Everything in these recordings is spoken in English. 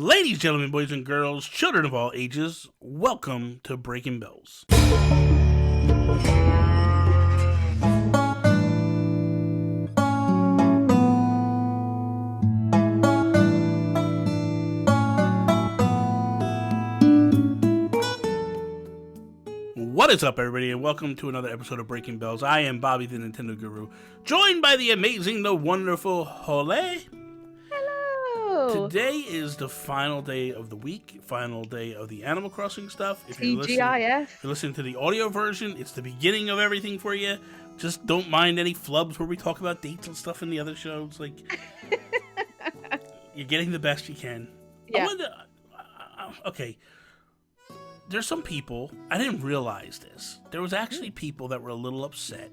Ladies, gentlemen, boys and girls, children of all ages, welcome to Breaking Bells. What is up, everybody, and welcome to another episode of Breaking Bells. I am Bobby, the Nintendo Guru, joined by the amazing, the wonderful Hole. Today is the final day of the week, final day of the Animal Crossing stuff. If you're listening to the audio version, it's the beginning of everything for you. Just don't mind any flubs where we talk about dates and stuff in the other shows. Like, you're getting the best you can. Yeah. Okay. There's some people, I didn't realize this. There was actually people that were a little upset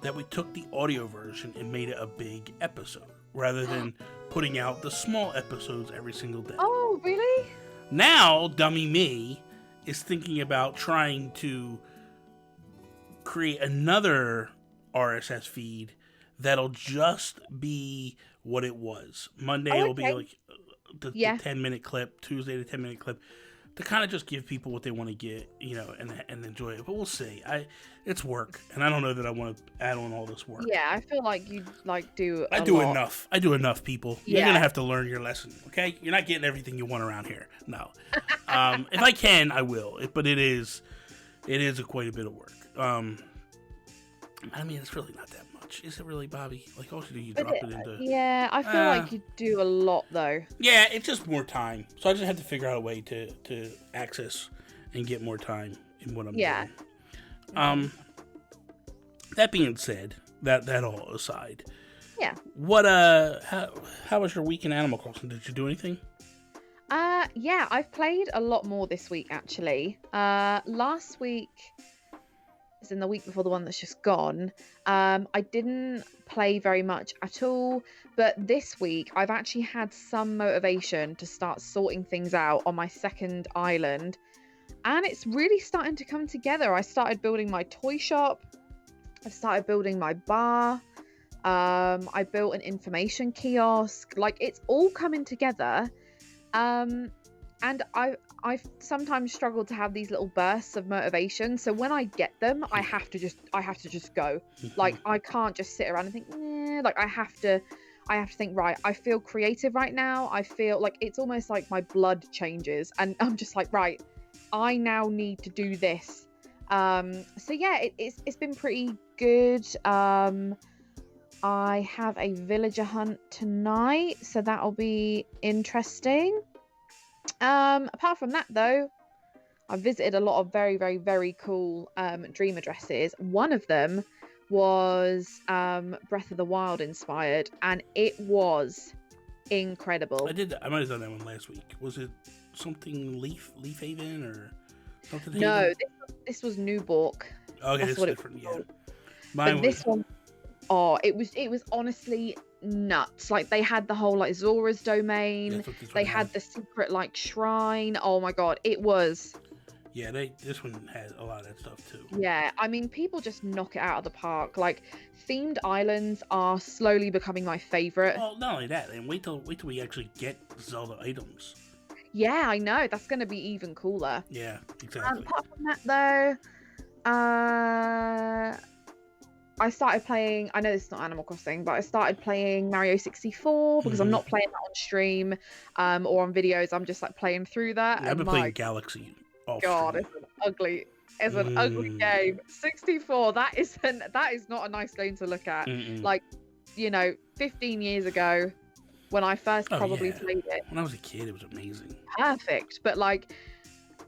that we took the audio version and made it a big episode rather than putting out the small episodes every single day. Oh, really? Now, dummy me is thinking about trying to create another RSS feed that'll just be what it was. Monday will be like the 10-minute clip, Tuesday the 10-minute clip, to kind of just give people what they want to get, you know, and enjoy it. But we'll see. It's work, and I don't know that I want to add on all this work. Yeah, I feel like you do. I do enough, people. Yeah. You're gonna have to learn your lesson, okay? You're not getting everything you want around here. No. If I can, I will. But it is quite a bit of work. I mean, it's really not that much, is it? Really, Bobby? Like, all you drop it into. Yeah, I feel like you do a lot though. Yeah, it's just more time. So I just have to figure out a way to access and get more time in what I'm doing. That being said, that all aside. Yeah. What how was your week in Animal Crossing? Did you do anything? Yeah, I've played a lot more this week actually. Last week, as in the week before the one that's just gone, I didn't play very much at all, but this week I've actually had some motivation to start sorting things out on my second island, and it's really starting to come together. I started building my toy shop, I started building my bar, I built an information kiosk. Like, it's all coming together, and I've sometimes struggled to have these little bursts of motivation. So when I get them, I have to just go. Like, I can't just sit around and think, like I have to think, right, I feel creative right now. I feel like it's almost like my blood changes and I'm just like, right, I now need to do this. So yeah, it's been pretty good. I have a villager hunt tonight, so that'll be interesting. Apart from that though, I visited a lot of very, very, very cool dream addresses. One of them was Breath of the Wild inspired, and it was incredible. I might have done that one last week. Was it something Leaf Haven or something? No, this was Newbork. Okay, that's what different. Yeah, but this one, it was honestly nuts. Like, they had the whole like Zora's domain, they had the secret like shrine. Oh my god, it was. Yeah, this one had a lot of that stuff too. Yeah, I mean, people just knock it out of the park. Like, themed islands are slowly becoming my favorite. Well, not only that, and wait till we actually get Zelda items. Yeah, I know, that's going to be even cooler. Yeah, exactly. Apart from that though, I started playing, I know this is not Animal Crossing, but I started playing Mario 64 because I'm not playing that on stream or on videos. I'm just like playing through that. Yeah, I've been playing Galaxy. God, it's an ugly game. 64, that is not a nice game to look at. Like, 15 years ago when I first played it. When I was a kid, it was amazing. Perfect. But like,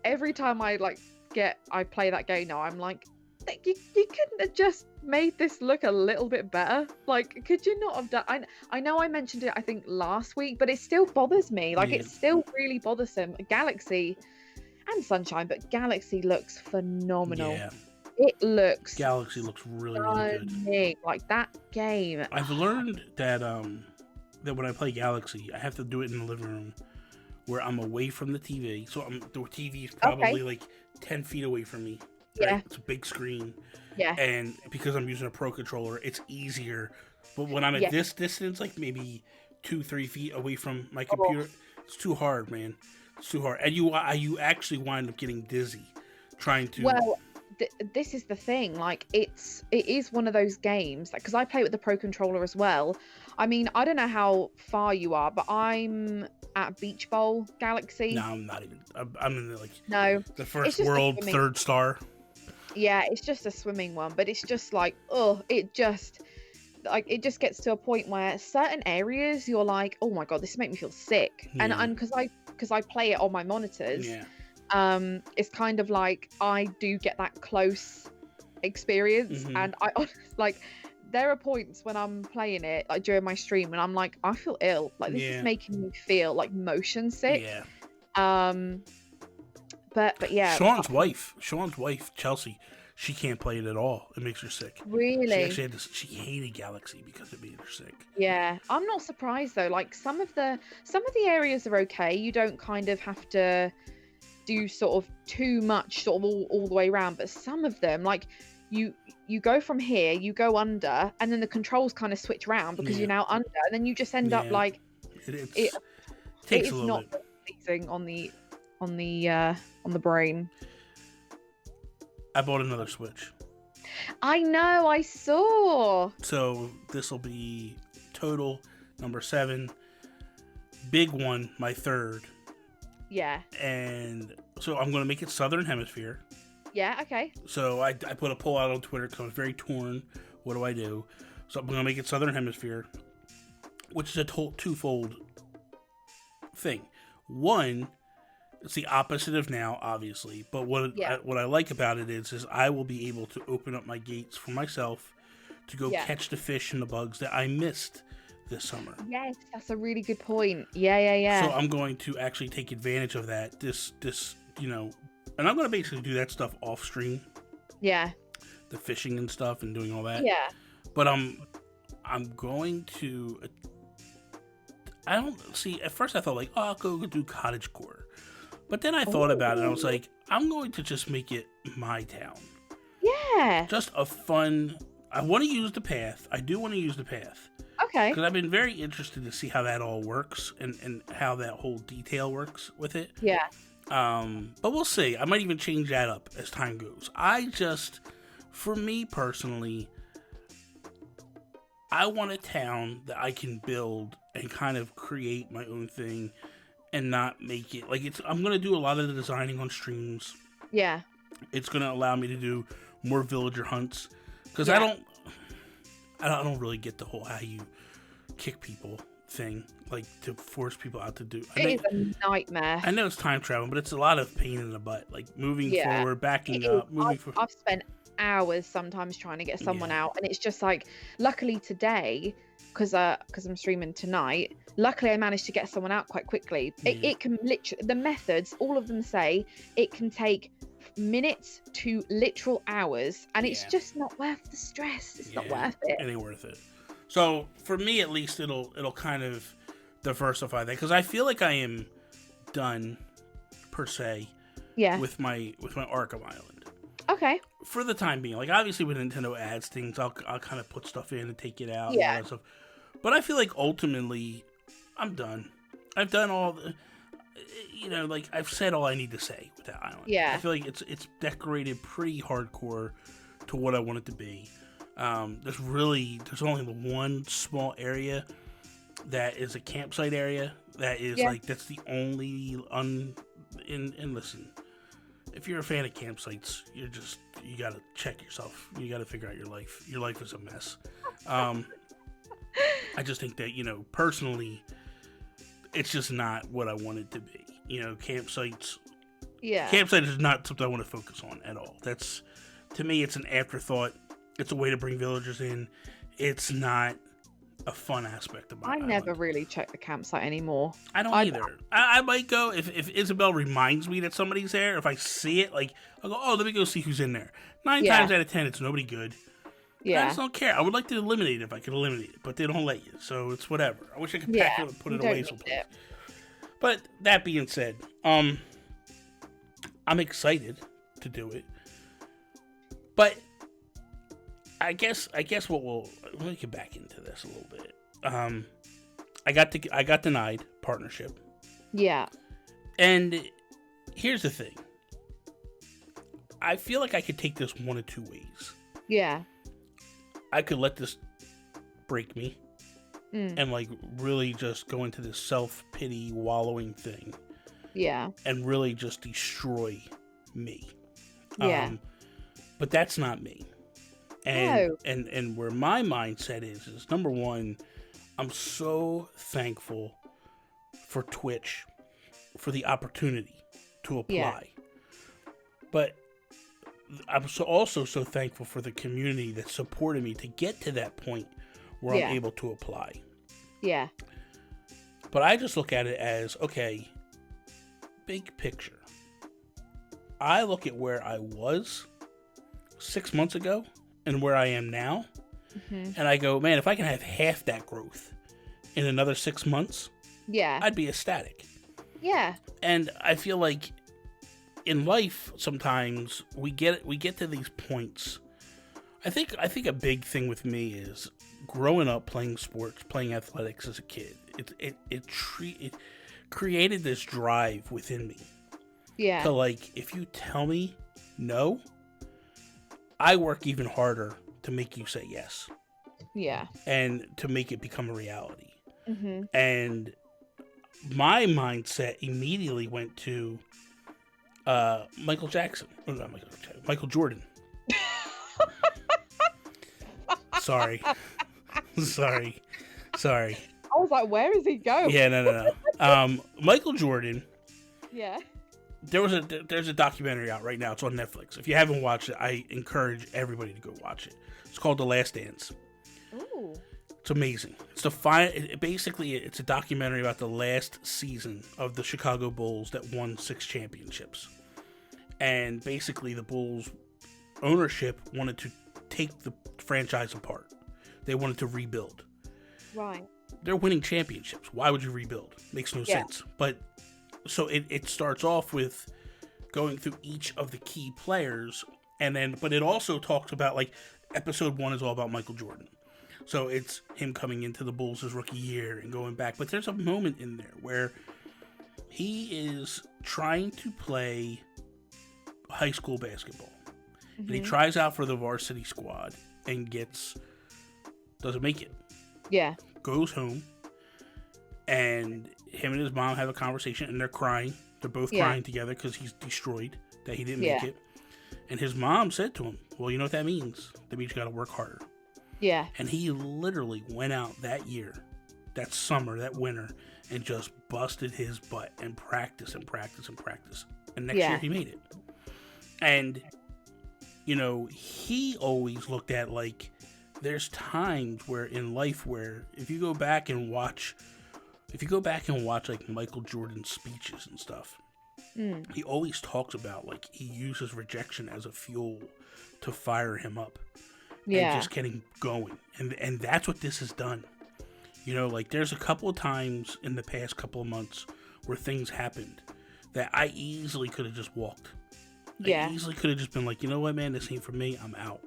every time I play that game now, I'm like, you couldn't have just made this look a little bit better. Like, could you not have done? I know I mentioned it, I think, last week, but it still bothers me. Like, it's still really bothersome. Galaxy and Sunshine, but Galaxy looks phenomenal. Yeah. Galaxy looks really, really good. Like, that game. I've learned that that when I play Galaxy, I have to do it in the living room where I'm away from the TV. So the TV is probably like 10 feet away from me. Right? Yeah. It's a big screen. Yeah. And because I'm using a Pro controller, it's easier. But when I'm at this distance, like maybe 2-3 feet away from my computer, It's too hard, man. It's too hard, and you actually wind up getting dizzy trying to. Well, this is the thing. Like, it is one of those games. Like, because I play with the Pro Controller as well. I mean, I don't know how far you are, but I'm at Beach Bowl Galaxy. No, I'm not even. I'm in the It's first just a world, swimming- third star. Yeah, it's just a swimming one, but it's just like, it just gets to a point where certain areas you're like, oh my god, this makes me feel sick. Yeah. And because I play it on my monitors, Yeah. it's kind of like I do get that close experience, Mhm. and I like there are points when I'm playing it like during my stream, and I'm like, I feel ill. Like, this is making me feel like motion sick. Yeah. But yeah. Sean's wife, Chelsea, she can't play it at all. It makes her sick. Really? She actually she hated Galaxy because it made her sick. Yeah, I'm not surprised though. Like, some of the areas are okay. You don't kind of have to do sort of too much sort of all the way around, but some of them, like, you go from here, you go under, and then the controls kind of switch around because you're now under, and then you just end up like it is takes a little not bit. pleasing on the brain. I bought another Switch. I know, I saw. So this will be total number 7. Big one, my third. Yeah. And so I'm going to make it Southern Hemisphere. Yeah, okay. So I put a poll out on Twitter because I was very torn. What do I do? So I'm going to make it Southern Hemisphere, which is a twofold thing. One, it's the opposite of now, obviously. But what I like about it is I will be able to open up my gates for myself to go catch the fish and the bugs that I missed this summer. Yes, that's a really good point. Yeah. So I'm going to actually take advantage of that. This and I'm going to basically do that stuff off stream. Yeah. The fishing and stuff and doing all that. Yeah. But I'm going to. I don't see. At first, I thought like, I'll go do cottagecore. But then I thought about it. And I was like, I'm going to just make it my town. Yeah. Just a fun. I want to use the path. I do want to use the path. Okay. Because I've been very interested to see how that all works and how that whole detail works with it. Yeah. But we'll see. I might even change that up as time goes. For me personally, I want a town that I can build and kind of create my own thing and not make it like I'm going to do a lot of the designing on streams. Yeah. It's going to allow me to do more villager hunts because I don't really get the whole how you kick people thing, like to force people out to do. It is a nightmare. I know it's time travel, but it's a lot of pain in the butt, like moving forward, backing up, moving forward. I've spent hours sometimes trying to get someone out, and it's just like, luckily today, because I'm streaming tonight, luckily I managed to get someone out quite quickly. It can literally, the methods, all of them say it can take minutes to literal hours, and it's just not worth the stress. It's not worth it. It ain't worth it. So for me, at least, it'll kind of diversify that, because I feel like I am done per se. Yeah. With my Arkham Island. Okay. For the time being, like obviously when Nintendo adds things, I'll kind of put stuff in and take it out. Yeah. And all that stuff. But I feel like ultimately, I'm done. I've done all the. Like I've said all I need to say with that island. Yeah. I feel like it's decorated pretty hardcore to what I want it to be. There's only the one small area that is a campsite area that is like that's the only and listen, if you're a fan of campsites, you gotta check yourself. You gotta figure out your life. Your life is a mess. I just think that personally, it's just not what I want it to be. Campsites. Yeah. Campsite is not something I want to focus on at all. That's, to me, it's an afterthought. It's a way to bring villagers in. It's not a fun aspect of my island. never really check the campsite anymore. I don't either. I might go if Isabel reminds me that somebody's there. If I see it, like I'll go, let me go see who's in there. 9 times out of 10, it's nobody good. Yeah. I just don't care. I would like to eliminate it if I could eliminate it, but they don't let you, so it's whatever. I wish I could pack it and put it away someplace. But that being said, I'm excited to do it. But I guess let me get back into this a little bit. I got denied partnership. Yeah. And here's the thing. I feel like I could take this one of two ways. Yeah. I could let this break me Mm. and like really just go into this self-pity wallowing thing. Yeah. And really just destroy me. Yeah. But that's not me. And, No. and where my mindset is number one, I'm so thankful for Twitch for the opportunity to apply. Yeah. But I'm also so thankful for the community that supported me to get to that point where Yeah. I'm able to apply. Yeah. But I just look at it as, okay, big picture. I look at where I was 6 months ago and where I am now, Mm-hmm. and I go, man, if I can have half that growth in another 6 months, Yeah. I'd be ecstatic. Yeah. And I feel like in life sometimes we get to these points. I think a big thing with me is growing up playing sports, playing athletics as a kid. It created this drive within me. Yeah. To like, if you tell me no, I work even harder to make you say yes. Yeah. And to make it become a reality. Mm-hmm. And my mindset immediately went to Michael Jackson. Oh, not Michael Jackson. Michael Jordan. Sorry. Sorry. I was like, where is he going? Yeah, no. Michael Jordan. Yeah. There's a documentary out right now. It's on Netflix. If you haven't watched it, I encourage everybody to go watch it. It's called The Last Dance. Ooh. It's amazing. It's basically it's a documentary about the last season of the Chicago Bulls that won 6 championships. And basically the Bulls ownership wanted to take the franchise apart. They wanted to rebuild. Right. They're winning championships. Why would you rebuild? Makes no sense. But so it starts off with going through each of the key players, and then but it also talks about, like, episode 1 is all about Michael Jordan. So it's him coming into the Bulls his rookie year and going back. But there's a moment in there where he is trying to play high school basketball. Mm-hmm. And he tries out for the varsity squad and doesn't make it. Yeah. Goes home, and him and his mom have a conversation, and they're crying. They're both crying together because he's destroyed that he didn't make it. And his mom said to him, well, you know what that means? That means you got to work harder. Yeah. And he literally went out that year, that summer, that winter, and just busted his butt and practiced and practiced and practiced. And next year he made it. And, you know, he always looked at, like, there's times where in life where if you go back and watch like Michael Jordan's speeches and stuff, he always talks about, like, he uses rejection as a fuel to fire him up. And just getting going. And that's what this has done. You know, like, there's a couple of times in the past couple of months where things happened that I easily could have just walked. I easily could have just been like, you know what, man, this ain't for me, I'm out.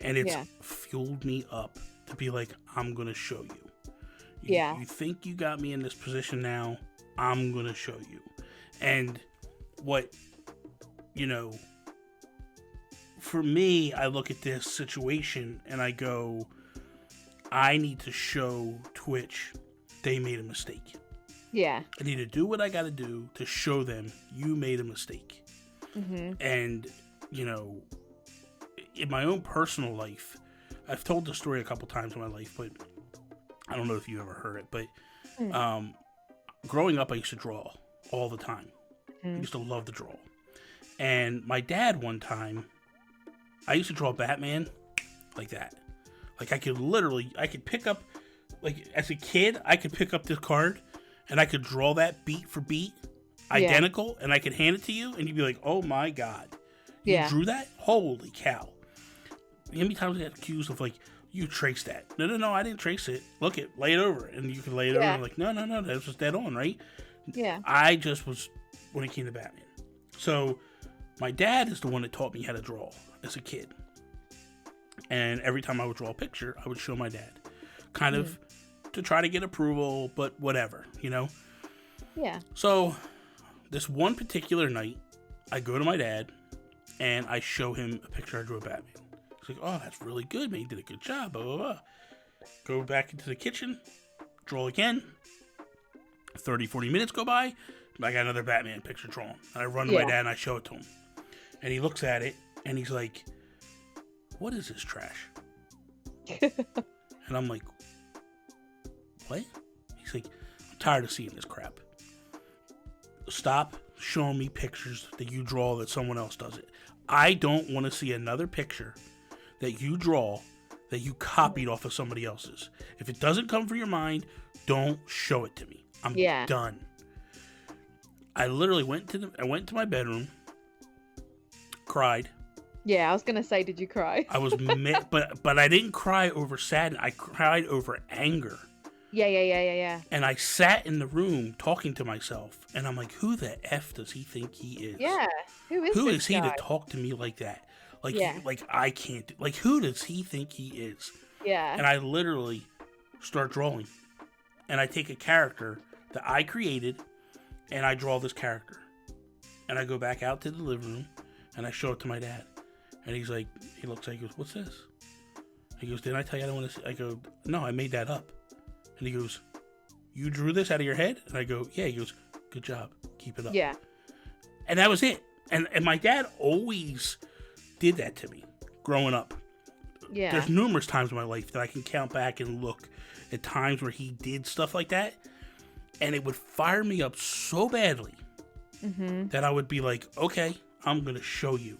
And it's fueled me up to be like, I'm going to show you. You think you got me in this position now, I'm going to show you. And what, you know, for me, I look at this situation and I go, I need to show Twitch they made a mistake. Yeah. I need to do what I got to do to show them you made a mistake. Mm-hmm. And, you know, in my own personal life, I've told this story a couple times in my life, but I don't know if you ever heard it. But growing up, I used to draw all the time. I used to love to draw. And my dad, one time, I used to draw Batman like that. Like, I could pick up, like, as a kid, I could pick up this card and I could draw that beat for beat, identical, and I could hand it to you, and you'd be like, oh my God. You drew that? Holy cow. How many times I got accused of, like, you traced that? No, I didn't trace it. Look it, lay it over. And you can lay it over, and like, no, that was just dead on, right? Yeah. I just was, when it came to Batman. So, my dad is the one that taught me how to draw as a kid. And every time I would draw a picture, I would show my dad. Kind of to try to get approval, but whatever, you know? Yeah. So, this one particular night, I go to my dad, and I show him a picture I drew of Batman. He's like, oh, that's really good, man. You did a good job, blah, blah, blah. Go back into the kitchen, draw again. 30, 40 minutes go by, I got another Batman picture drawn. And I run to my dad and I show it to him. And he looks at it, and he's like, what is this trash? And I'm like, what? He's like, I'm tired of seeing this crap. Stop showing me pictures that you draw that someone else does it. I don't want to see another picture that you draw that you copied off of somebody else's. If it doesn't come from your mind, don't show it to me. I'm done. I literally went to my bedroom, cried. Yeah, I was gonna say, did you cry? I was but I didn't cry over sadness. I cried over anger. Yeah. And I sat in the room talking to myself, and I'm like, who the F does he think he is? Yeah, who is he guy? to talk to me like that? Like, Yeah. like I can't. Like, who does he think he is? Yeah. And I literally start drawing, and I take a character that I created, and I draw this character, and I go back out to the living room, and I show it to my dad, and he's like, he looks at it, he goes, what's this? He goes, didn't I tell you I don't want to see? I go, no, I made that up. And he goes, you drew this out of your head? And I go, yeah. He goes, good job. Keep it up. Yeah. And that was it. And my dad always did that to me growing up. Yeah. There's numerous times in my life that I can count back and look at times where he did stuff like that. And it would fire me up so badly that I would be like, okay, I'm going to show you.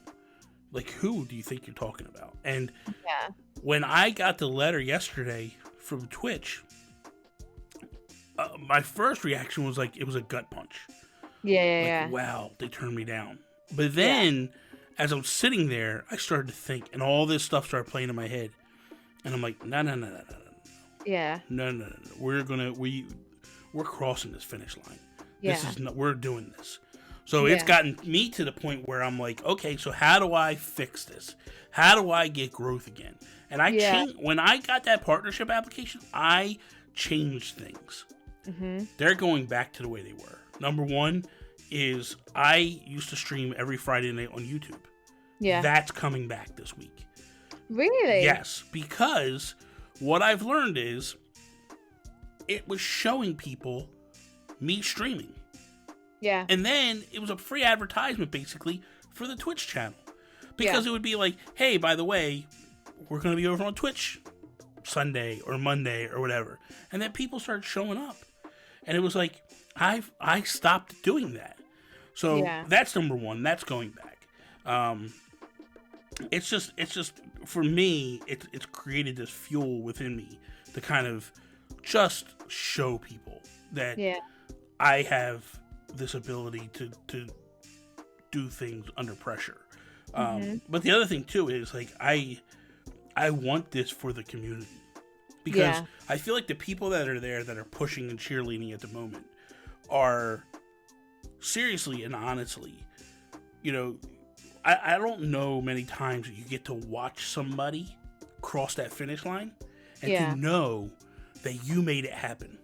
Like, who do you think you're talking about? And when I got the letter yesterday from Twitch, my first reaction was like, it was a gut punch. Yeah. Wow, they turned me down. But then, as I'm sitting there, I started to think, and all this stuff started playing in my head. And I'm like, no. Yeah. No. We're crossing this finish line. Yeah. We're doing this. So it's gotten me to the point where I'm like, okay, so how do I fix this? How do I get growth again? And I changed, when I got that partnership application, I changed things. They're going back to the way they were. Number one is I used to stream every Friday night on YouTube. Yeah. That's coming back this week. Really? Yes, because what I've learned is it was showing people me streaming. Yeah. And then it was a free advertisement, basically, for the Twitch channel. Because it would be like, hey, by the way, we're going to be over on Twitch Sunday or Monday or whatever. And then people started showing up. And it was like, I stopped doing that. So that's number one. That's going back. It's just for me, it's created this fuel within me to kind of just show people that I have this ability to do things under pressure. But the other thing too is like I want this for the community, because I feel like the people that are there that are pushing and cheerleading at the moment are seriously and honestly, you know, I don't know many times that you get to watch somebody cross that finish line and to know that you made it happen.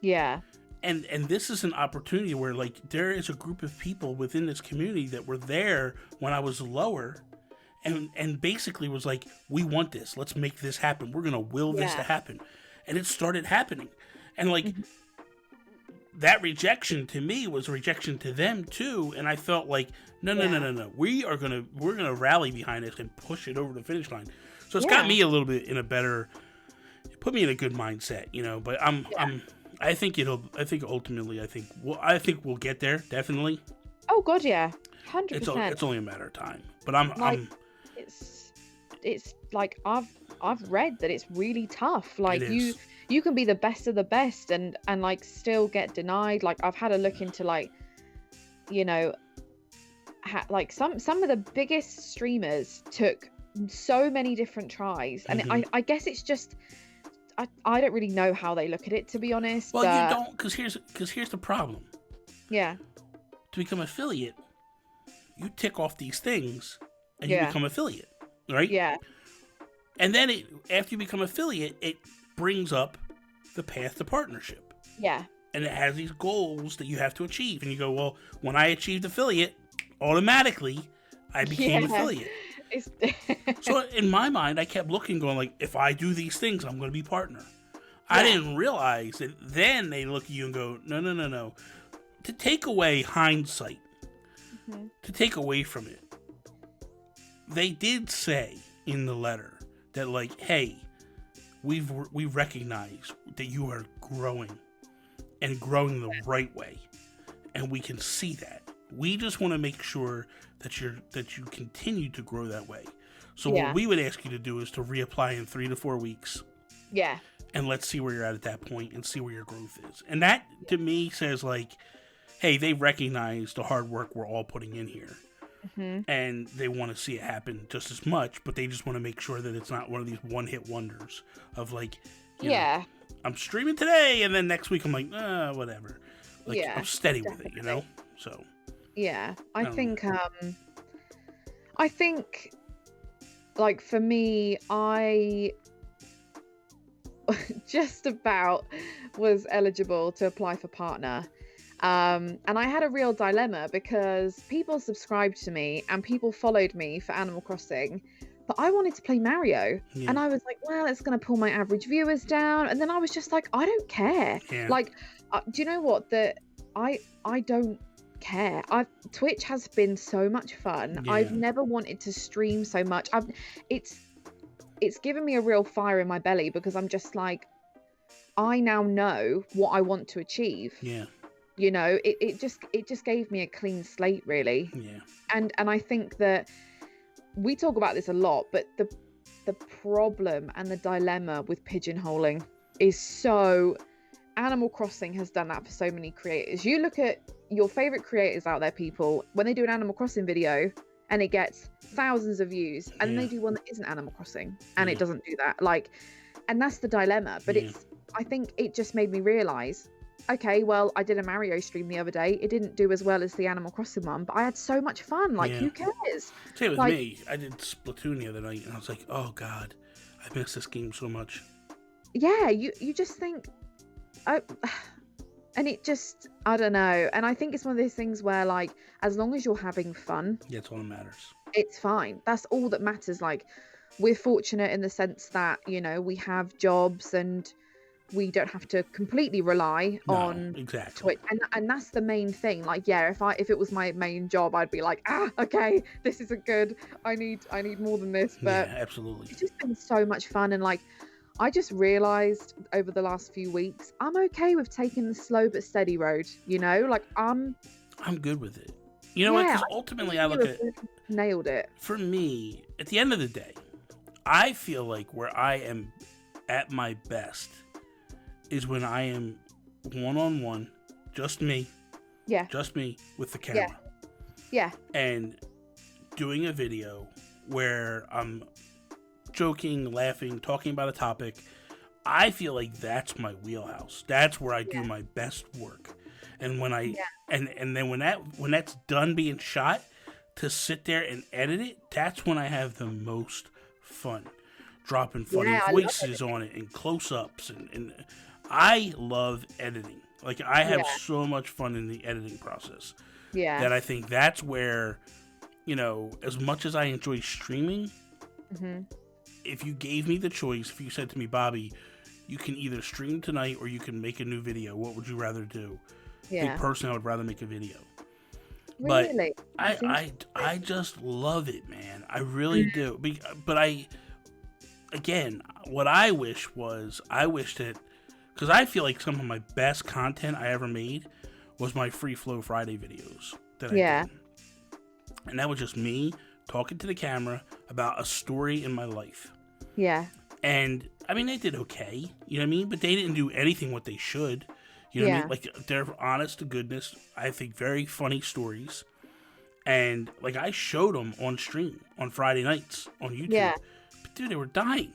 Yeah. And this is an opportunity where, like, there is a group of people within this community that were there when I was lower and basically was like, we want this. Let's make this happen. We're going to will this to happen. And it started happening. And, like, that rejection to me was a rejection to them, too. And I felt like, no. We're going to rally behind this and push it over the finish line. So it's got me a little bit in a better, put me in a good mindset, you know, but I think ultimately we'll get there, definitely. Oh God, yeah, 100%. It's only a matter of time. But it's like I've read that it's really tough. Like you can be the best of the best and like still get denied. Like I've had a look into like, you know, like some of the biggest streamers took so many different tries, and I guess it's just. I don't really know how they look at it, to be honest. Well, you don't, because here's the problem. Yeah. To become affiliate, you tick off these things, and you become affiliate, right? Yeah. And then after you become affiliate, it brings up the path to partnership. Yeah. and it has these goals that you have to achieve. And you go, well, when I achieved affiliate, automatically I became affiliate. So in my mind, I kept looking, going like, if I do these things, I'm going to be partner. I didn't realize that then they look at you and go, no. To take away hindsight, to take away from it, they did say in the letter that, like, hey, we recognize that you are growing and growing the right way, and we can see that. We just want to make sure that you continue to grow that way. So what we would ask you to do is to reapply in 3 to 4 weeks. Yeah. And let's see where you're at that point and see where your growth is. And that, to me, says, like, hey, they recognize the hard work we're all putting in here. And they want to see it happen just as much, but they just want to make sure that it's not one of these one-hit wonders of, like, you know, I'm streaming today, and then next week I'm like, whatever. Like, I'm steady with it, you know? So. Yeah. I think, like, for me, I just about was eligible to apply for partner. And I had a real dilemma because people subscribed to me and people followed me for Animal Crossing, but I wanted to play Mario. And I was like, well, it's going to pull my average viewers down. And then I was just like, I don't care. Like, do you know what? I don't care. Twitch has been so much fun. I've never wanted to stream so much. It's given me a real fire in my belly because I'm just like, I now know what I want to achieve. You know, it just gave me a clean slate, really. And I think that we talk about this a lot, but the problem and the dilemma with pigeonholing is so... Animal Crossing has done that for so many creators. You look at your favorite creators out there, people, when they do an Animal Crossing video and it gets thousands of views, and then they do one that isn't Animal Crossing and it doesn't do that. Like, and that's the dilemma. But I think it just made me realize, okay, well, I did a Mario stream the other day. It didn't do as well as the Animal Crossing one, but I had so much fun. Like, who cares? Same with me. I did Splatoon the other night, and I was like, oh, God, I miss this game so much. Yeah, you just think... and it just, I don't know. And I think it's one of those things where, like, as long as you're having fun... that's all that matters. It's fine. That's all that matters. Like, we're fortunate in the sense that, you know, we have jobs and we don't have to completely rely on Twitch. And that's the main thing. Like, if it was my main job, I'd be like, okay, this isn't good. I need more than this. But absolutely. It's just been so much fun. And, like, I just realized over the last few weeks, I'm okay with taking the slow but steady road, you know? Like, I'm good with it. You know what? Because ultimately I look at it. Nailed it. For me, at the end of the day, I feel like where I am at my best is when I am one-on-one, just me. Yeah. Just me with the camera. Yeah. And doing a video where I'm joking, laughing, talking about a topic. I feel like that's my wheelhouse. That's where I do my best work. And when I and then when that's done being shot, to sit there and edit it, that's when I have the most fun. Dropping funny voices on it and close-ups and I love editing. Like, I have so much fun in the editing process. That I think that's where, you know, as much as I enjoy streaming, if you gave me the choice, if you said to me, Bobby, you can either stream tonight or you can make a new video, what would you rather do? I think personally I would rather make a video. Really? But I just love it, man. I really do. But again, what I wish that, because I feel like some of my best content I ever made was my Free Flow Friday videos that I did. And that was just me talking to the camera about a story in my life. And, I mean, they did okay, you know what I mean? But they didn't do anything what they should. You know what I mean? Like, they're honest to goodness, I think very funny stories. And, like, I showed them on stream on Friday nights on YouTube. But, dude, they were dying.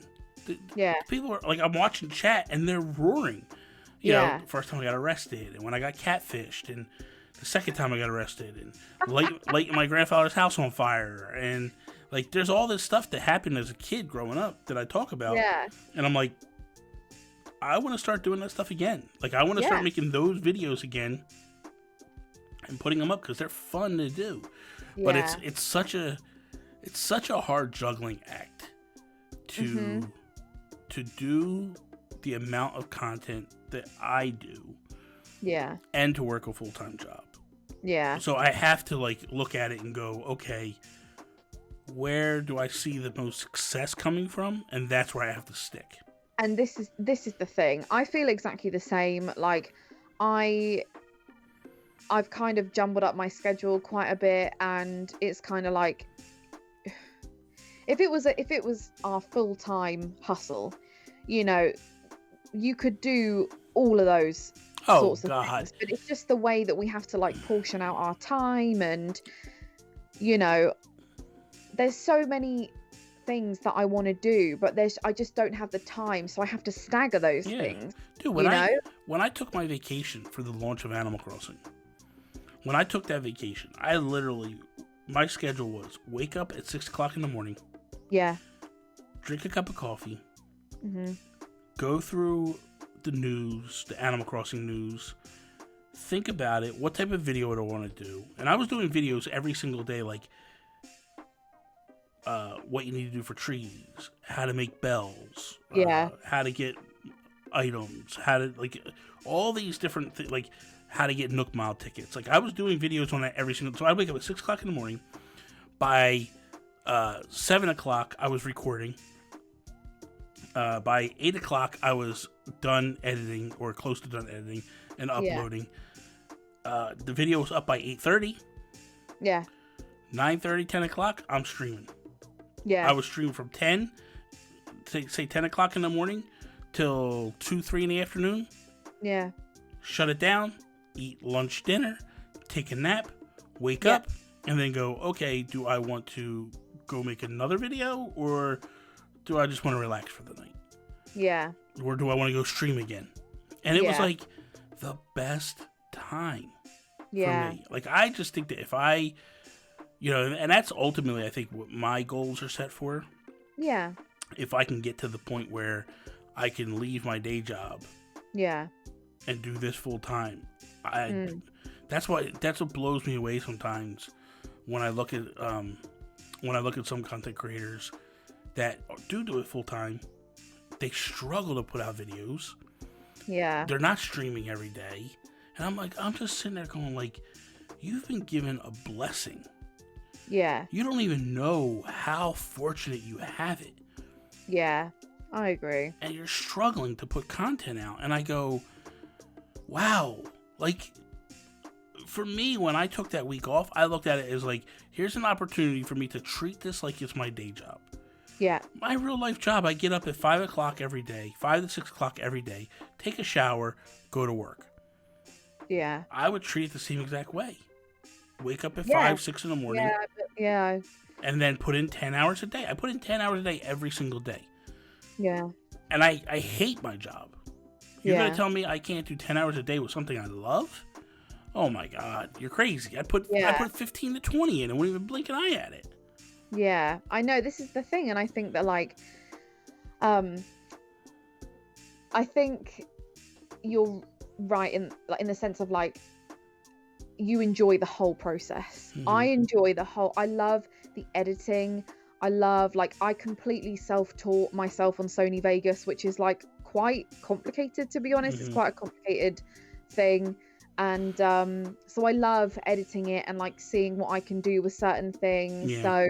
People are, like, I'm watching chat and they're roaring. You know, the first time I got arrested and when I got catfished and the second time I got arrested and lighting my grandfather's house on fire. And, like, there's all this stuff that happened as a kid growing up that I talk about. And I'm like, I want to start doing that stuff again. Like, I want to start making those videos again and putting them up because they're fun to do. Yeah. But it's such a hard juggling act to do the amount of content that I do. Yeah. And to work a full-time job. Yeah. So I have to like look at it and go, okay, where do I see the most success coming from? And that's where I have to stick. And this is the thing. I feel exactly the same. Like, I've kind of jumbled up my schedule quite a bit, and it's kind of like, if it was our full-time hustle, you know, you could do all of those sorts of things, but it's just the way that we have to like portion out our time, and you know, there's so many things that I want to do, but I just don't have the time, so I have to stagger those things. Dude, when I took my vacation for the launch of Animal Crossing, when I took that vacation, I literally, my schedule was wake up at 6 o'clock in the morning. Yeah. Drink a cup of coffee. Mm-hmm. Go through the news, the Animal Crossing news. Think about it. What type of video would I want to do? And I was doing videos every single day, like what you need to do for trees, how to make bells, how to get items, how to like all these different things, like how to get Nook Mile tickets. Like I was doing videos on that every single. So I wake up at 6 o'clock in the morning. By 7 o'clock, I was recording. By 8 o'clock, I was done editing or close to done editing and uploading. The video was up by 8:30. Yeah. 9:30, 10 o'clock, I'm streaming. Yeah. I was streaming from 10, say 10 o'clock in the morning till 2, 3 in the afternoon. Yeah. Shut it down, eat lunch, dinner, take a nap, wake up, and then go, okay, do I want to go make another video, or do I just want to relax for the night? Yeah. Or do I want to go stream again? And it was like the best time for me. Like, I just think that if I, you know, and that's ultimately, I think, what my goals are set for. Yeah. If I can get to the point where I can leave my day job. Yeah. And do this full time. That's what blows me away sometimes when I look at some content creators that do it full time. They struggle to put out videos. Yeah. They're not streaming every day. And I'm just sitting there going like, you've been given a blessing. Yeah. You don't even know how fortunate you have it. Yeah, I agree. And you're struggling to put content out. And I go, wow. Like, for me, when I took that week off, I looked at it as like, here's an opportunity for me to treat this like it's my day job. Yeah. My real life job, I get up at 5 o'clock every day, 5 to 6 o'clock every day, take a shower, go to work. Yeah. I would treat it the same exact way. Wake up at 5, 6 in the morning. Yeah. And then put in 10 hours a day. I put in 10 hours a day every single day. Yeah. And I hate my job. You're going to tell me I can't do 10 hours a day with something I love? Oh my God, you're crazy. I put 15 to 20 in and wouldn't even blink an eye at it. Yeah, I know, this is the thing, and I think that like I think you're right in the sense of like you enjoy the whole process. Mm-hmm. I love the editing. I completely self-taught myself on Sony Vegas, which is like quite complicated, to be honest. Mm-hmm. It's quite a complicated thing. And so I love editing it and like seeing what I can do with certain things. Yeah. So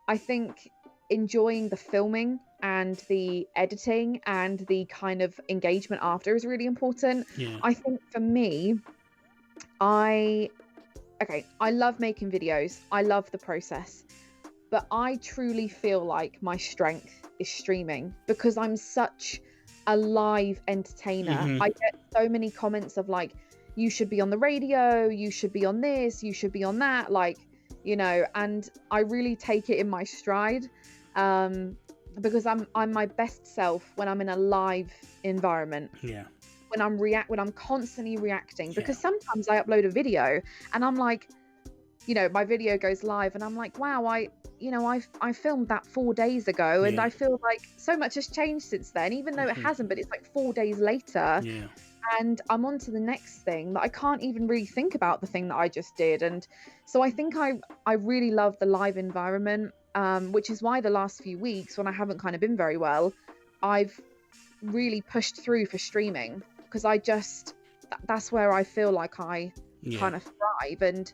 I think enjoying the filming and the editing and the kind of engagement after is really important. Yeah. I think for me, I love making videos. I love the process. But I truly feel like my strength is streaming because I'm such a live entertainer. Mm-hmm. I get so many comments of like, you should be on the radio, you should be on this, you should be on that, like, you know, and I really take it in my stride because I'm my best self when I'm in a live environment. Yeah. When I'm constantly reacting, because sometimes I upload a video and I'm like, you know, my video goes live and I'm like, wow, I filmed that 4 days ago, and Yeah. I feel like so much has changed since then, even though it hasn't, but it's like 4 days later. Yeah. And I'm on to the next thing that I can't even really think about the thing that I just did. And so I think I really love the live environment, which is why the last few weeks, when I haven't kind of been very well, I've really pushed through for streaming, because that's where I feel like I kind of thrive. And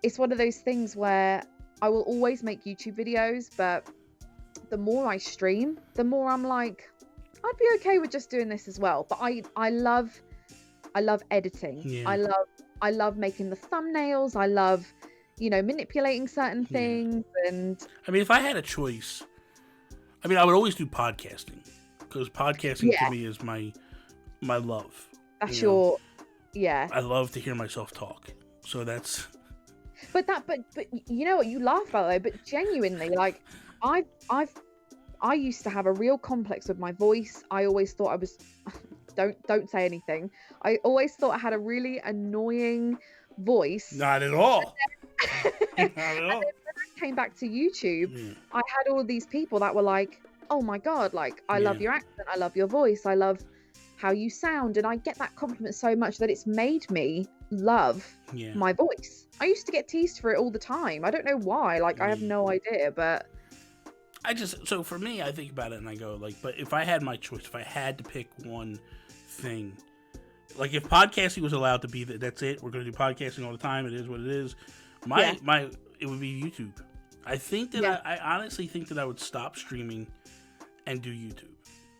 it's one of those things where I will always make YouTube videos, but the more I stream, the more I'm like, I'd be okay with just doing this as well. But I love editing. Yeah. I love making the thumbnails. I love, manipulating certain things. And I mean, if I had a choice, I mean, I would always do podcasting, because podcasting to me is my love. That's I love to hear myself talk. So that's. But you know what, you laugh about it, but genuinely, like, I used to have a real complex with my voice. I always thought I was don't say anything. I always thought I had a really annoying voice. Not at all. Not at all. And then when I came back to YouTube, I had all of these people that were like, oh my God, like, I love your accent, I love your voice, I love how you sound. And I get that compliment so much that it's made me love my voice. I used to get teased for it all the time. I don't know why. Like, I have no idea, but so for me, I think about it and I go, like, but if I had my choice, if I had to pick one thing, like, if podcasting was allowed to be that's it, we're going to do podcasting all the time, it is what it is, it would be YouTube. I think that I honestly think that I would stop streaming and do YouTube.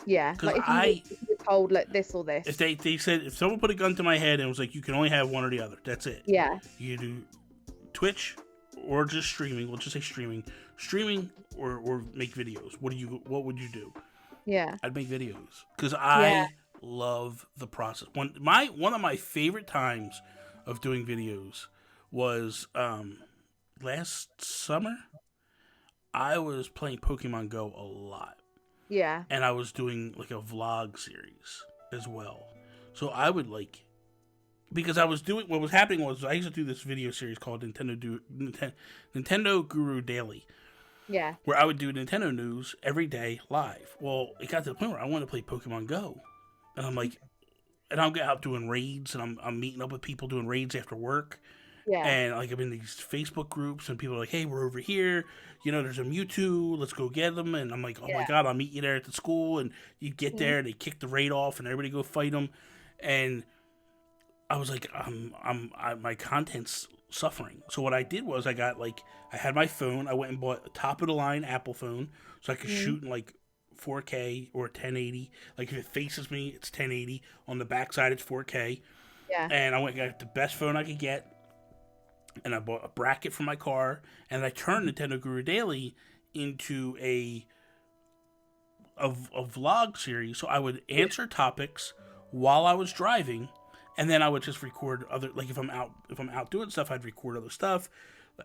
Yeah, because like if you were told, like, this or this. If they said, if someone put a gun to my head and was like, you can only have one or the other, that's it. Yeah. You do Twitch or just streaming. We'll just say streaming or make videos. What would you do? Yeah. I'd make videos, because I love the process. One of my favorite times of doing videos was last summer. I was playing Pokemon Go a lot. Yeah. And I was doing like a vlog series as well. So I would because what was happening was I used to do this video series called Nintendo Guru Daily. Yeah. Where I would do Nintendo news every day live. Well, it got to the point where I wanted to play Pokemon Go. And I'm like, and I'll get out doing raids, and I'm meeting up with people doing raids after work. Yeah. And like I'm in these Facebook groups, and people are like, "Hey, we're over here. There's a Mewtwo. Let's go get them." And I'm like, "Oh my God, I'll meet you there at the school." And you get there, and they kick the raid off, and everybody go fight them. And I was like, my content's suffering. So what I did was I had my phone. I went and bought a top of the line Apple phone, so I could shoot in like 4K or 1080. Like if it faces me, it's 1080. On the backside, it's 4K. Yeah. And I went and got the best phone I could get. And I bought a bracket for my car, and I turned Nintendo Guru Daily into a vlog series. So I would answer topics while I was driving, and then I would just record other, like if I'm out doing stuff, I'd record other stuff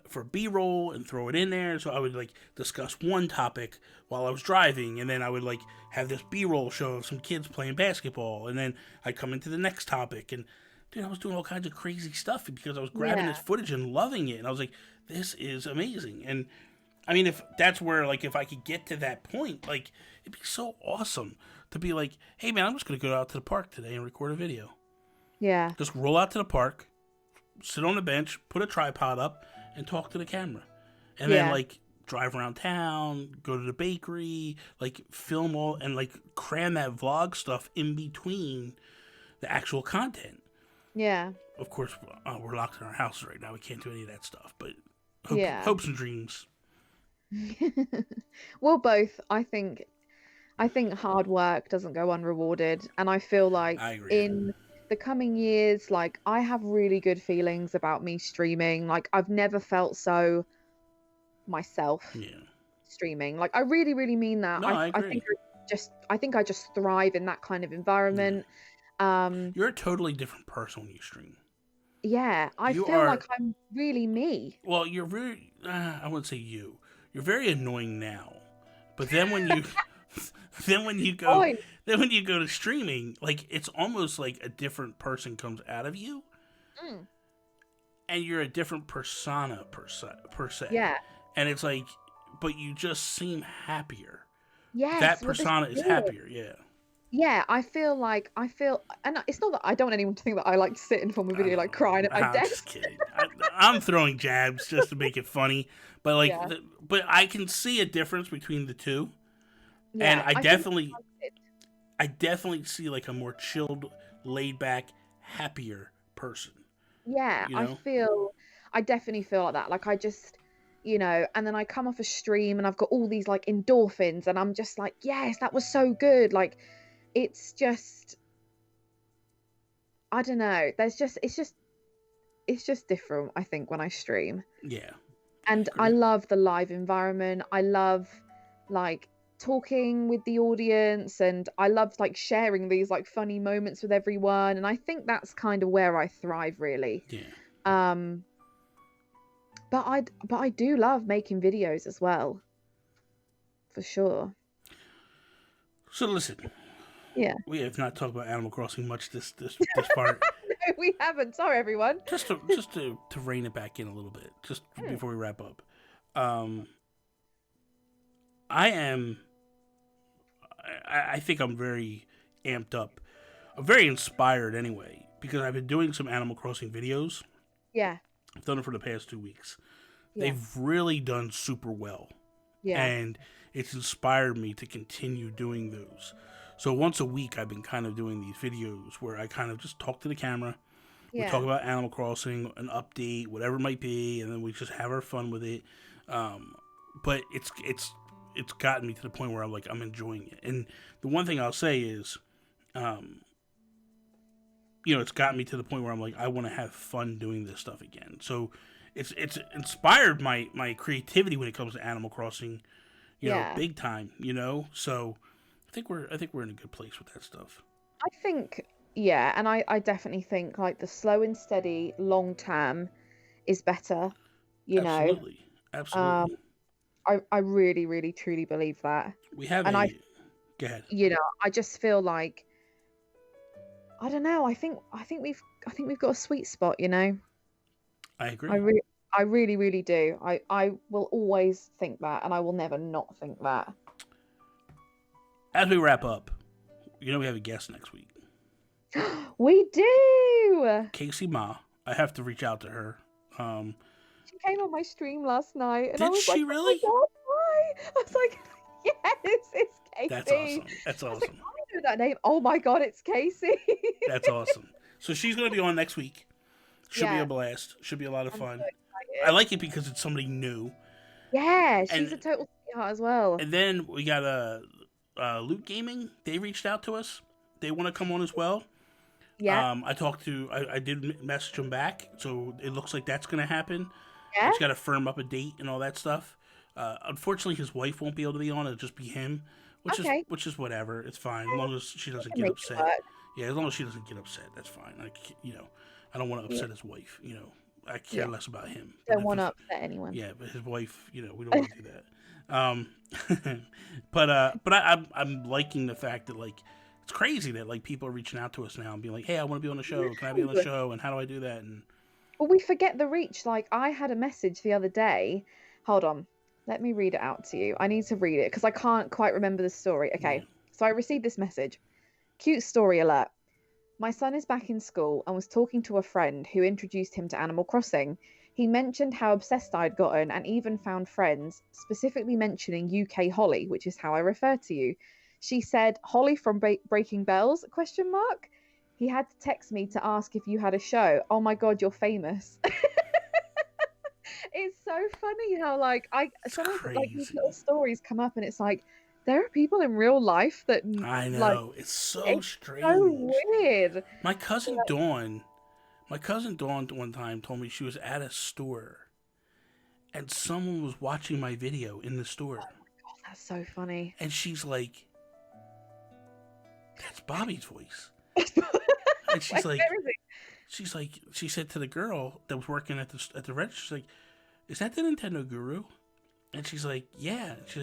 for B-roll and throw it in there. So I would like discuss one topic while I was driving, and then I would like have this B-roll show of some kids playing basketball, and then I'd come into the next topic. And dude, I was doing all kinds of crazy stuff because I was grabbing this footage and loving it. And I was like, this is amazing. And I mean, if that's where, like, if I could get to that point, like, it'd be so awesome to be like, hey, man, I'm just going to go out to the park today and record a video. Yeah. Just roll out to the park, sit on the bench, put a tripod up, and talk to the camera. And then, like, drive around town, go to the bakery, like, film all, and, like, cram that vlog stuff in between the actual content. Yeah. Of course, we're locked in our house right now. We can't do any of that stuff. But hopes and dreams. Well, both. I think hard work doesn't go unrewarded, and I feel like in the coming years, like, I have really good feelings about me streaming. Like, I've never felt so myself streaming. Like, I really, really mean that. No, I agree. I think I just thrive in that kind of environment. You're a totally different person when you stream. Yeah, I feel like I'm really me. Well, you're very, I wouldn't say you. You're very annoying now. But then when you then when you go to streaming, like, it's almost like a different person comes out of you. And you're a different persona per se. Yeah. And it's like but you just seem happier. That Yes, well, this persona is is it. happier. Yeah. Yeah, I feel, and it's not that I don't want anyone to think that I like sit in film a I video like know. crying at my I'm just desk. kidding. I'm throwing jabs just to make it funny, but Yeah, but I can see a difference between the two, and yeah, I think I definitely see like a more chilled, laid back, happier person. yeah, You know? I definitely feel like that. Like I just, and then I come off a stream and I've got all these like endorphins and I'm just like, yes, that was so good. Like it's just, I don't know. It's just different, I think, when I stream. Yeah. I And I agree. love the live environment. I love like talking with the audience and I love like sharing these like funny moments with everyone. And I think that's kind of where I thrive really. Yeah. Um but I do love making videos as well, for sure. So listen, Yeah. we have not talked about Animal Crossing much this part. No, we haven't. Sorry everyone. Just to rein it back in a little bit, just Hmm. before we wrap up. Um, I am. I think I'm very amped up. I'm very inspired anyway because I've been doing some Animal Crossing videos. Yeah. I've done it for the past 2 weeks. Yeah. They've really done super well, Yeah. and it's inspired me to continue doing those. So once a week, I've been kind of doing these videos where I kind of just talk to the camera. We talk Yeah. about Animal Crossing, an update, whatever it might be, and then we just have our fun with it. But it's gotten me to the point where I'm enjoying it. And the one thing I'll say is, um, it's gotten me to the point where I'm like, I want to have fun doing this stuff again. So it's inspired my creativity when it comes to Animal Crossing, Yeah. big time. So I think we're in a good place with that stuff. I think, yeah, and I definitely think like the slow and steady long term is better, you know. Absolutely, Um, absolutely. I really, really, truly believe that. We have And a go ahead. I just feel like I don't know, I think we've got a sweet spot. I I agree. really I really, really do. I will always think that and I will never not think that. As we wrap up, we have a guest next week. We do. Casey Ma. I have to reach out to her. Um, She came on my stream last night and I did was like, she "Oh my really? God, hi." I was like, "Yes, it's That's Casey." awesome. That's I was like, awesome. "I know that name. Oh my God, it's Casey." That's awesome. So she's going to be on next week. Should be a Yeah, blast. Should be a lot of I'm so fun. I excited. like it because it's somebody new. Yeah, she's a And total sweetheart as well. and then we got Loot Gaming. They reached out to us. They want to come on as well. Yeah, I did message them back, so it looks like that's going to happen. I yeah. just got to firm up a date and all that stuff. Unfortunately, his wife won't be able to be on. It'll just be him, Okay, which is whatever. It's fine as long as she we doesn't can get make it upset. work. Yeah, as long as she doesn't get upset, that's fine. I don't want to Yeah, upset his wife. I care yeah. less about him. But Don't if want to his upset anyone. yeah, but his wife, we don't want to do that. But I'm liking the fact that it's crazy that people are reaching out to us now and being like, hey, I want to be on the show. Can I be on the show? And how do I do that? And Well, we forget the reach. Like, I had a message the other day. Hold on. Let me read it out to you. I need to read it because I can't quite remember the story. yeah, Okay. So I received this message. Cute story alert. My son is back in school and was talking to a friend who introduced him to Animal Crossing. He mentioned how obsessed I'd gotten and even found friends, specifically mentioning UK Holly, which is how I refer to you. She said, "Holly from Breaking Bells?" Question mark. He had to text me to ask if you had a show. Oh my God, you're famous. It's so funny how I it's sometimes like these little crazy. stories come up and it's like there are people in real life that I like know it's so it's so strange. weird. My cousin Dawn, one time told me she was at a store and someone was watching my video in the store, Oh, that's so funny. and she's like, "That's Bobby's voice," and Wait, where is it? she said to the girl that was working at the register, she's like, "Is that the Nintendo Guru?" And she's like, "Yeah." She's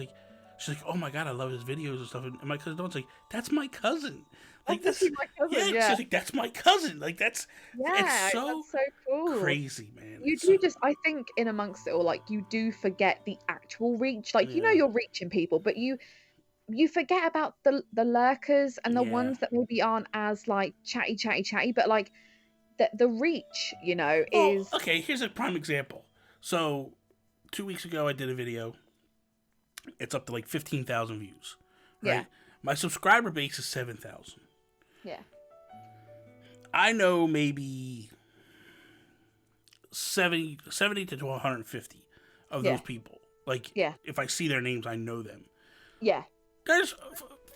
like, "Oh my God, I love his videos and stuff." And my cousin Dawn's like, "That's my cousin." Like That's that's actually my cousin. it's Yeah. like, that's my cousin. Like it's Yeah, so that's so cool. crazy, man. You It's do so, just, I think, in amongst it all, like you do forget the actual reach. Like yeah, you're reaching people, but you forget about the lurkers and the yeah. ones that maybe aren't as like chatty, but like the reach, Well, is okay. Here's a prime example. So 2 weeks ago, I did a video. It's up to like 15,000 views, yeah, right? My subscriber base is 7,000. yeah, I know maybe 70 to 150 of those yeah, people. Like, yeah, if I see their names, I know them. yeah, There's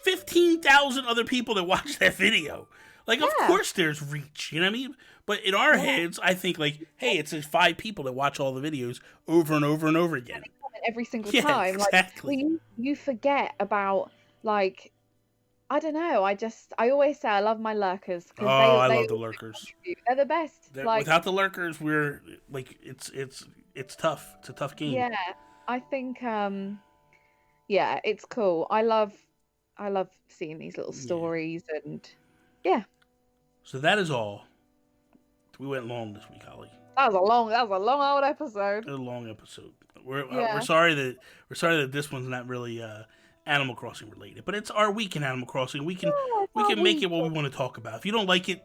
15,000 other people that watch that video. Like, of yeah, course there's reach, you know what I mean? But in our yeah. heads, I think, like, hey, it's just 5 people that watch all the videos over and over and over again. Comment every single Yeah, time. Like exactly. you forget about, like, I don't know. I always say I love my lurkers Oh, because I they love the also lurkers. contribute. They're the best. Like, Without the lurkers, we're, like, it's tough. It's a tough game. yeah, I think yeah, it's cool. I love seeing these little Yeah. stories, and yeah, So that is all. We went long this week, Holly. that was a long old episode. It was a long episode. We're Yeah. sorry that this one's not really Animal Crossing related, but it's our week in Animal Crossing. We can Yeah, it's we our can make it week. what we want to talk about. If you don't like it,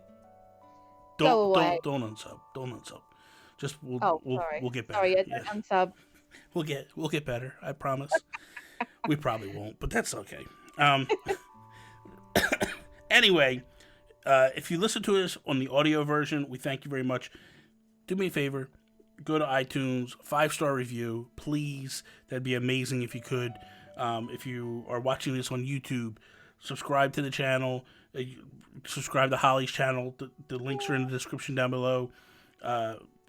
Go away. don't unsub. Don't unsub. Just Oh, sorry. we'll get better. Sorry, yeah, Yeah. don't unsub. We'll get better. I promise. We probably won't, but that's okay. Anyway, if you listen to us on the audio version, we thank you very much. Do me a favor, go to iTunes, 5-star review, please. That'd be amazing if you could. If you are watching this on YouTube, subscribe to the channel. Subscribe to Holly's channel. The links are in the description down below.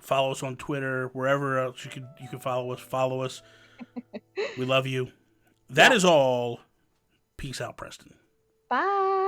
Follow us on Twitter, wherever else you can follow us. Follow us. We love you. That is all. Peace out, Preston. Bye.